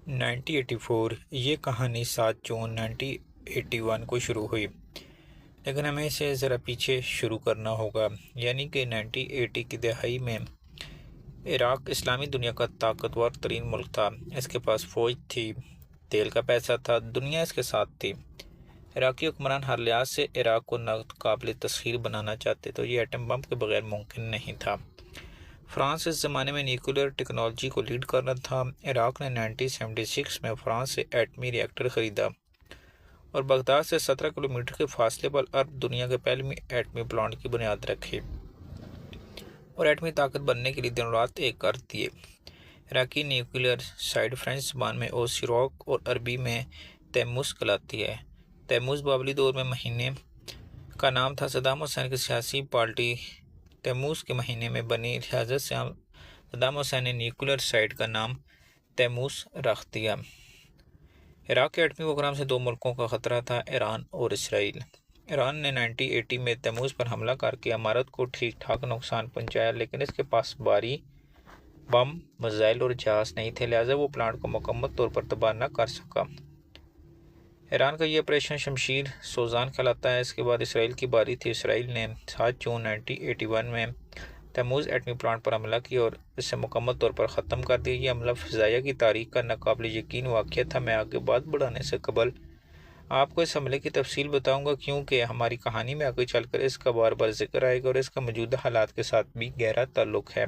1984 یہ کہانی 7 جون 1981 کو شروع ہوئی، لیکن ہمیں اسے ذرا پیچھے شروع کرنا ہوگا، یعنی کہ 1980 کی دہائی میں عراق اسلامی دنیا کا طاقتور ترین ملک تھا۔ اس کے پاس فوج تھی، تیل کا پیسہ تھا، دنیا اس کے ساتھ تھی۔ عراقی حکمران ہر لحاظ سے عراق کو ناقابل تسخیر بنانا چاہتے تو یہ ایٹم بم کے بغیر ممکن نہیں تھا۔ فرانس اس زمانے میں نیوکلیئر ٹیکنالوجی کو لیڈ کر رہا تھا۔ عراق نے 1976 میں فرانس سے ایٹمی ری ایکٹر خریدا اور بغداد سے 17 کلومیٹر کے فاصلے پر عرب دنیا کے پہلے ایٹمی پلانٹ کی بنیاد رکھی اور ایٹمی طاقت بننے کے لیے دن رات ایک کر دیے۔ عراقی نیوکلیئر سائٹ فرینچ زبان میں اوسیروک اور عربی میں تیموس کہلاتی ہے۔ تیموس بابلی دور میں مہینے کا نام تھا۔ صدام حسین کی سیاسی پارٹی تیموس کے مہینے میں بنی، لہذا صدام حسین نے نیوکلیئر سائٹ کا نام تیموس رکھ دیا۔ عراق کے ایٹمی پروگرام سے دو ملکوں کا خطرہ تھا، ایران اور اسرائیل۔ ایران نے 1980 میں تیموس پر حملہ کر کے عمارت کو ٹھیک ٹھاک نقصان پہنچایا، لیکن اس کے پاس بھاری بم، میزائل اور جہاز نہیں تھے، لہذا وہ پلانٹ کو مکمل طور پر تباہ نہ کر سکا۔ ایران کا یہ آپریشن شمشیر سوزان کہلاتا ہے۔ اس کے بعد اسرائیل کی باری تھی۔ اسرائیل نے 7 جون 1981 میں تیموز ایٹمی پلانٹ پر حملہ کیا اور اسے مکمل طور پر ختم کر دیا۔ یہ حملہ فضائیہ کی تاریخ کا ناقابل یقین واقعہ تھا۔ میں آگے بات بڑھانے سے قبل آپ کو اس حملے کی تفصیل بتاؤں گا، کیونکہ ہماری کہانی میں آگے چل کر اس کا بار بار ذکر آئے گا اور اس کا موجودہ حالات کے ساتھ بھی گہرا تعلق ہے۔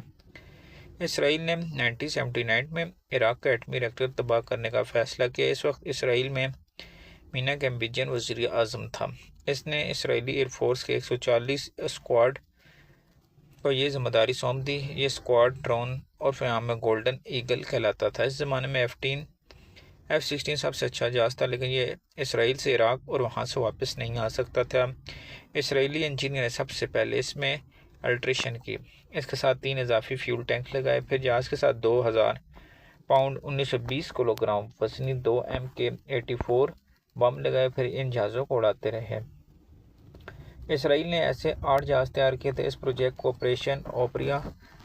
اسرائیل نے 1979 میں عراق کا ایٹمی ری ایکٹر تباہ کرنے کا فیصلہ کیا۔ اس وقت اسرائیل میں مینا گیمبیجن وزیر اعظم تھا۔ اس نے اسرائیلی ایئر فورس کے 140 اسکواڈ کو یہ ذمہ داری سونپ دی۔ یہ اسکواڈ ڈرون اور فضا میں گولڈن ایگل کہلاتا تھا۔ اس زمانے میں F-16 سب سے اچھا جہاز تھا، لیکن یہ اسرائیل سے عراق اور وہاں سے واپس نہیں آ سکتا تھا۔ اسرائیلی انجینئر نے سب سے پہلے اس میں الٹریشن کی، اس کے ساتھ 3 اضافی فیول ٹینک لگائے، پھر جہاز کے ساتھ 2000 پاؤنڈ 1920 کلو گرام وزنی 2 MK-84 بم لگائے، پھر ان جہازوں کو اڑاتے رہے۔ اسرائیل نے ایسے 8 جہاز تیار کیے تھے۔ اس پروجیکٹ کو آپریشن اوپریا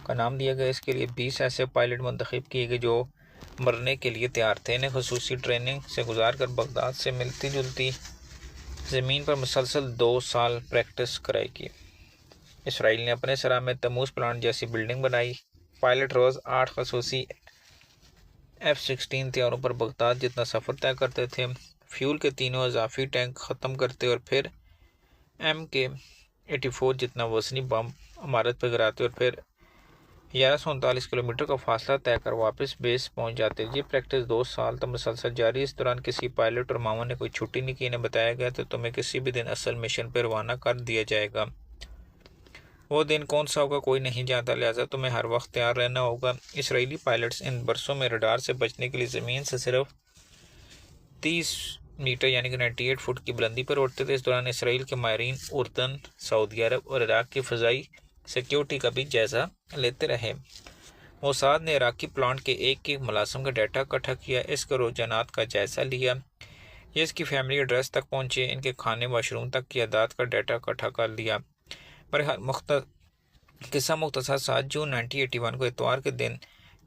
کا نام دیا گیا۔ اس کے لیے 20 ایسے پائلٹ منتخب کیے گئے جو مرنے کے لیے تیار تھے۔ انہیں خصوصی ٹریننگ سے گزار کر بغداد سے ملتی جلتی زمین پر مسلسل 2 سال پریکٹس کرائی گئی۔ اسرائیل نے اپنے سرحد میں تیموس پلانٹ جیسی بلڈنگ بنائی۔ پائلٹ روز 8 خصوصی F-16 طیاروں پر بغداد جتنا سفر طے کرتے تھے، فیول کے 3 اضافی ٹینک ختم کرتے اور پھر MK-84 جتنا وزنی بم عمارت پہ گراتے اور پھر 1139 کلومیٹر کا فاصلہ طے کر واپس بیس پہنچ جاتے۔ یہ پریکٹس 2 سال تک مسلسل جاری۔ اس دوران کسی پائلٹ اور معاون نے کوئی چھٹی نہیں کی۔ انہیں بتایا گیا تو تمہیں کسی بھی دن اصل مشن پہ روانہ کر دیا جائے گا۔ وہ دن کون سا ہوگا کوئی نہیں جانتا، لہذا تمہیں ہر وقت تیار رہنا ہوگا۔ اسرائیلی پائلٹس ان برسوں میں رڈار سے بچنے کے لیے زمین سے صرف 30 میٹر یعنی کہ 98 فٹ کی بلندی پر اڑتے تھے۔ اس دوران اسرائیل کے ماہرین اردن، سعودی عرب اور عراق کی فضائی سیکیورٹی کا بھی جائزہ لیتے رہے۔ موساد نے عراقی پلانٹ کے ایک ملازم کا ڈیٹا اکٹھا کیا، اس کے رجحانات کا جائزہ لیا، یہ اس کی فیملی ایڈریس تک پہنچے، ان کے کھانے واش روم تک کی اعداد کا ڈیٹا اکٹھا کر لیا۔ بہرحال قصہ مختصر 7 جون 1981 کو اتوار کے دن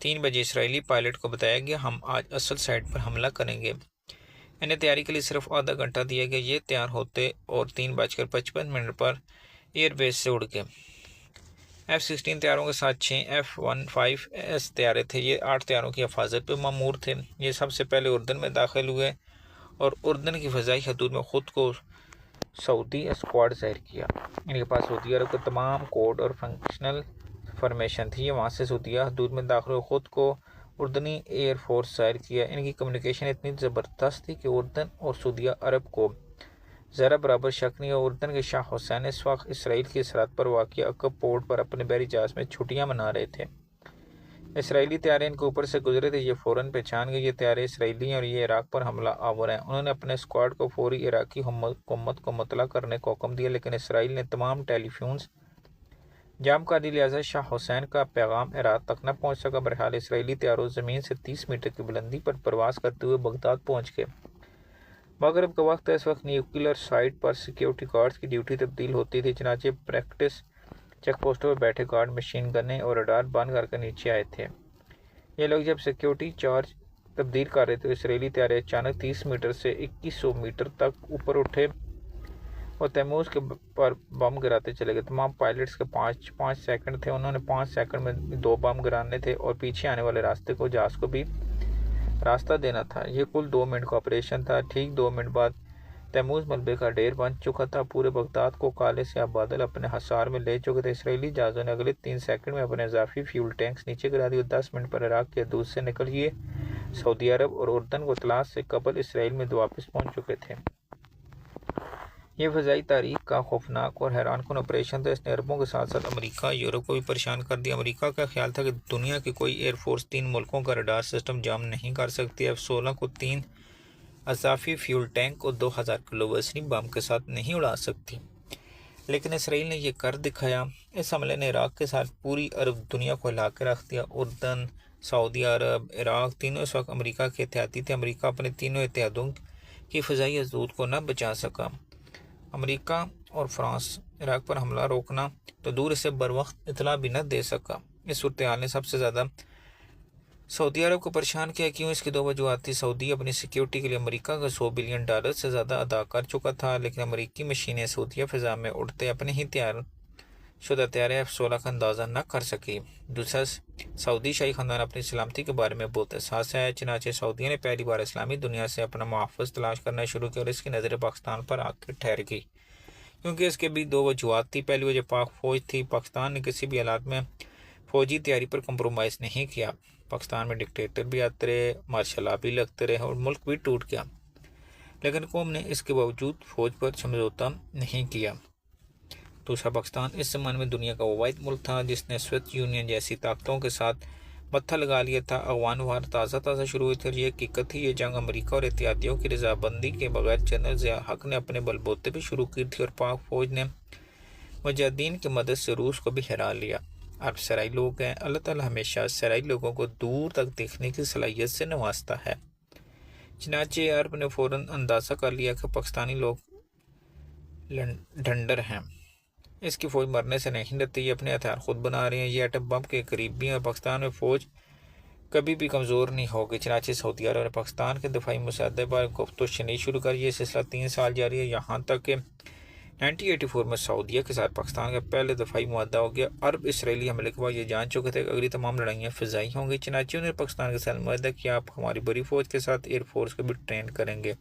3 بجے اسرائیلی پائلٹ کو بتایا گیا ہم آج اصل سائٹ پر حملہ کریں گے۔ انہیں تیاری کے لیے صرف آدھا گھنٹہ دیا گیا۔ یہ تیار ہوتے اور 3:55 پر ایئر بیس سے اڑ گئے۔ F-16 طیاروں کے ساتھ 6 F-15S طیارے تھے۔ یہ 8 طیاروں کی حفاظت پہ مامور تھے۔ یہ سب سے پہلے اردن میں داخل ہوئے اور اردن کی فضائی حدود میں خود کو سعودی اسکواڈ ظاہر کیا۔ ان کے پاس سعودی عرب کے تمام کوڈ اور فنکشنل انفارمیشن تھی۔ یہ وہاں سے سعودیہ حدود میں داخل ہوئے خود کو اردنی ایئر فورس ظاہر کیا۔ ان کی کمیونیکیشن اتنی زبردست تھی کہ اردن اور سعودیہ عرب کو ذرا برابر شک نہیں۔ اردن کے شاہ حسین اس وقت اسرائیل کی سرحد پر واقع عقب پورٹ پر اپنے بحری جہاز میں چھٹیاں منا رہے تھے۔ اسرائیلی طیارے ان کے اوپر سے گزرے تھے۔ یہ فوراً پہچان گئے یہ طیارے اسرائیلی ہیں اور یہ عراق پر حملہ آور ہیں۔ انہوں نے اپنے اسکواڈ کو فوری عراقی حکومت کو مطلع کرنے کا حکم دیا، لیکن اسرائیل نے تمام ٹیلی فونز جام کر دی، لہذا شاہ حسین کا پیغام عراق تک نہ پہنچ سکا۔ بہرحال اسرائیلی طیاروں زمین سے 30 میٹر کی بلندی پر پرواز کرتے ہوئے بغداد پہنچ گئے۔ مغرب کا وقت ہے۔ اس وقت نیوکلیئر سائٹ پر سیکیورٹی گارڈز کی ڈیوٹی تبدیل ہوتی تھی، چنانچہ پریکٹس چیک پوسٹوں پر بیٹھے گارڈ مشین گنیں اور رڈار بند کر کے نیچے آئے تھے۔ یہ لوگ جب سیکیورٹی چارج تبدیل کر رہے تھے اسرائیلی طیارے اچانک 30 میٹر سے 2100 میٹر تک اوپر اٹھے اور تیموز کے پر بم گراتے چلے گئے۔ تمام پائلٹس کے 5 سیکنڈ تھے، انہوں نے 5 سیکنڈ میں 2 بم گرانے تھے اور پیچھے آنے والے راستے کو جہاز کو بھی راستہ دینا تھا۔ یہ کل 2 منٹ کا آپریشن تھا۔ ٹھیک 2 منٹ بعد تیموز ملبے کا ڈھیر بن چکا تھا۔ پورے بغداد کو کالے سیاہ بادل اپنے حصار میں لے چکے تھے۔ اسرائیلی جہازوں نے اگلے 3 سیکنڈ میں اپنے اضافی فیول ٹینکس نیچے گرا دیے اور 10 منٹ پر عراق کی حدود سے نکل گئے۔ سعودی عرب اور اردن کو اطلاع سے قبل اسرائیل میں واپس پہنچ چکے تھے۔ یہ فضائی تاریخ کا خوفناک اور حیران کن آپریشن تھا۔ اس نے عربوں کے ساتھ ساتھ امریکہ، یورپ کو بھی پریشان کر دیا۔ امریکہ کا خیال تھا کہ دنیا کی کوئی ایئر فورس 3 ملکوں کا ریڈار سسٹم جام نہیں کر سکتی۔ F-16 کو 3 اضافی فیول ٹینک اور 2000 کلو وزنی بم کے ساتھ نہیں اڑا سکتی، لیکن اسرائیل نے یہ کر دکھایا۔ اس حملے نے عراق کے ساتھ پوری عرب دنیا کو ہلا کے رکھ دیا۔ اردن، سعودی عرب، عراق تینوں اس وقت امریکہ کے اتحادی تھے۔ امریکہ اپنے تینوں اتحادوں کی فضائی حدود کو نہ بچا سکا۔ امریکہ اور فرانس عراق پر حملہ روکنا تو دور سے بروقت اطلاع بھی نہ دے سکا۔ اس صورتحال نے سب سے زیادہ سعودی عرب کو پریشان کیا۔ کیوں؟ اس کی 2 وجوہات تھی۔ سعودی اپنی سیکیورٹی کے لیے امریکہ کا $100 بلین سے زیادہ ادا کر چکا تھا، لیکن امریکی مشینیں سعودیہ فضا میں اڑتے اپنے ہی تیار شدہ طیارے F-16 کا اندازہ نہ کر سکی۔ دوسرا، سعودی شاہی خاندان اپنی سلامتی کے بارے میں بہت حساس ہے، چنانچہ سعودیہ نے پہلی بار اسلامی دنیا سے اپنا محافظ تلاش کرنا شروع کیا اور اس کی نظر پاکستان پر آ کے ٹھہر گئی۔ کیونکہ اس کے بھی 2 وجوہات تھی۔ پہلی وجہ پاک فوج تھی۔ پاکستان نے کسی بھی حالات میں فوجی تیاری پر کمپرومائز نہیں کیا۔ پاکستان میں ڈکٹیٹر بھی آتے رہے، مارشل لا بھی لگتے رہے اور ملک بھی ٹوٹ گیا، لیکن قوم نے اس کے باوجود فوج پر سمجھوتا نہیں کیا۔ دوسرا، پاکستان اس زمانے میں دنیا کا وہ واحد ملک تھا جس نے سوویت یونین جیسی طاقتوں کے ساتھ متھا لگا لیا تھا۔ افغان وار تازہ شروع ہوئی تھی اور یہ حقیقت تھی۔ یہ جنگ امریکہ اور اتحادیوں کی رضامندی کے بغیر جنرل ضیاء الحق نے اپنے بل بوتے پہ شروع کی تھی اور پاک فوج نے مجاہدین کی مدد سے روس کو بھی ہرا لیا۔ عرب صحرائی لوگ ہیں۔ اللہ تعالیٰ ہمیشہ صحرائی لوگوں کو دور تک دیکھنے کی صلاحیت سے نوازتا ہے۔ چنانچہ عرب نے فوراً اندازہ کر لیا کہ پاکستانی لوگ ڈھنڈر ہیں، اس کی فوج مرنے سے نہیں ڈرتی، یہ اپنے ہتھیار خود بنا رہے ہیں، یہ ایٹم بم کے قریب بھی ہیں اور پاکستان میں فوج کبھی بھی کمزور نہیں ہوگی۔ چنانچہ سعودی عرب نے پاکستان کے دفاعی مساعدے پر گفت و شنید شروع کر. یہ سلسلہ 3 سال جاری ہے، یہاں تک کہ 1984 میں سعودیہ کے ساتھ پاکستان کا پہلے دفاعی معاہدہ ہو گیا. عرب اسرائیلی حملے کے بعد یہ جان چکے تھے کہ اگلی تمام لڑائیاں فضائی ہوں گی. چنانچہ انہوں نے پاکستان کے ساتھ معاہدہ کیا آپ ہماری بڑی فوج کے ساتھ ایئر فورس کو بھی ٹرین کریں گے.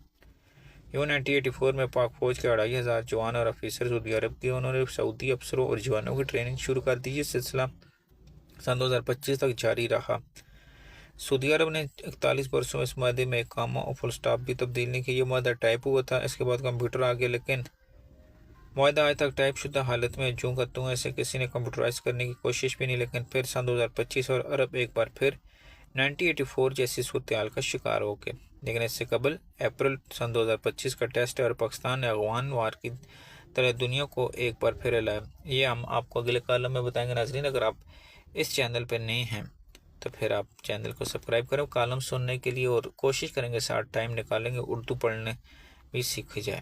1984 میں پاک فوج کے 2500 جوان اور افیسر سعودی عرب کے انہوں نے سعودی افسروں اور جوانوں کی ٹریننگ شروع کر دی. یہ سلسلہ سن 2025 تک جاری رہا. سعودی عرب نے 41 برسوں میں اس معاہدے میں ایک کامہ اور فل سٹاپ بھی تبدیل نہیں کی. یہ معاہدہ ٹائپ ہوا تھا، اس کے بعد کمپیوٹر آ گیا، لیکن معاہدہ آج تک ٹائپ شدہ حالت میں جوں کا توں ایسے کسی نے کمپیوٹرائز کرنے کی کوشش بھی نہیں. لیکن پھر سن 2025 اور عرب ایک بار پھر 1984 جیسی صورتحال کا شکار ہو گئے. لیکن اس سے قبل اپریل سن 2025 کا ٹیسٹ ہے اور پاکستان نے افغان وار کی طرح دنیا کو ایک بار پھر ہلایا. یہ ہم آپ کو اگلے کالم میں بتائیں گے. ناظرین، اگر آپ اس چینل پہ نئے ہیں تو پھر آپ چینل کو سبسکرائب کریں کالم سننے کے لیے، اور کوشش کریں گے ساتھ ٹائم نکالیں گے اردو پڑھنے بھی سیکھ جائے.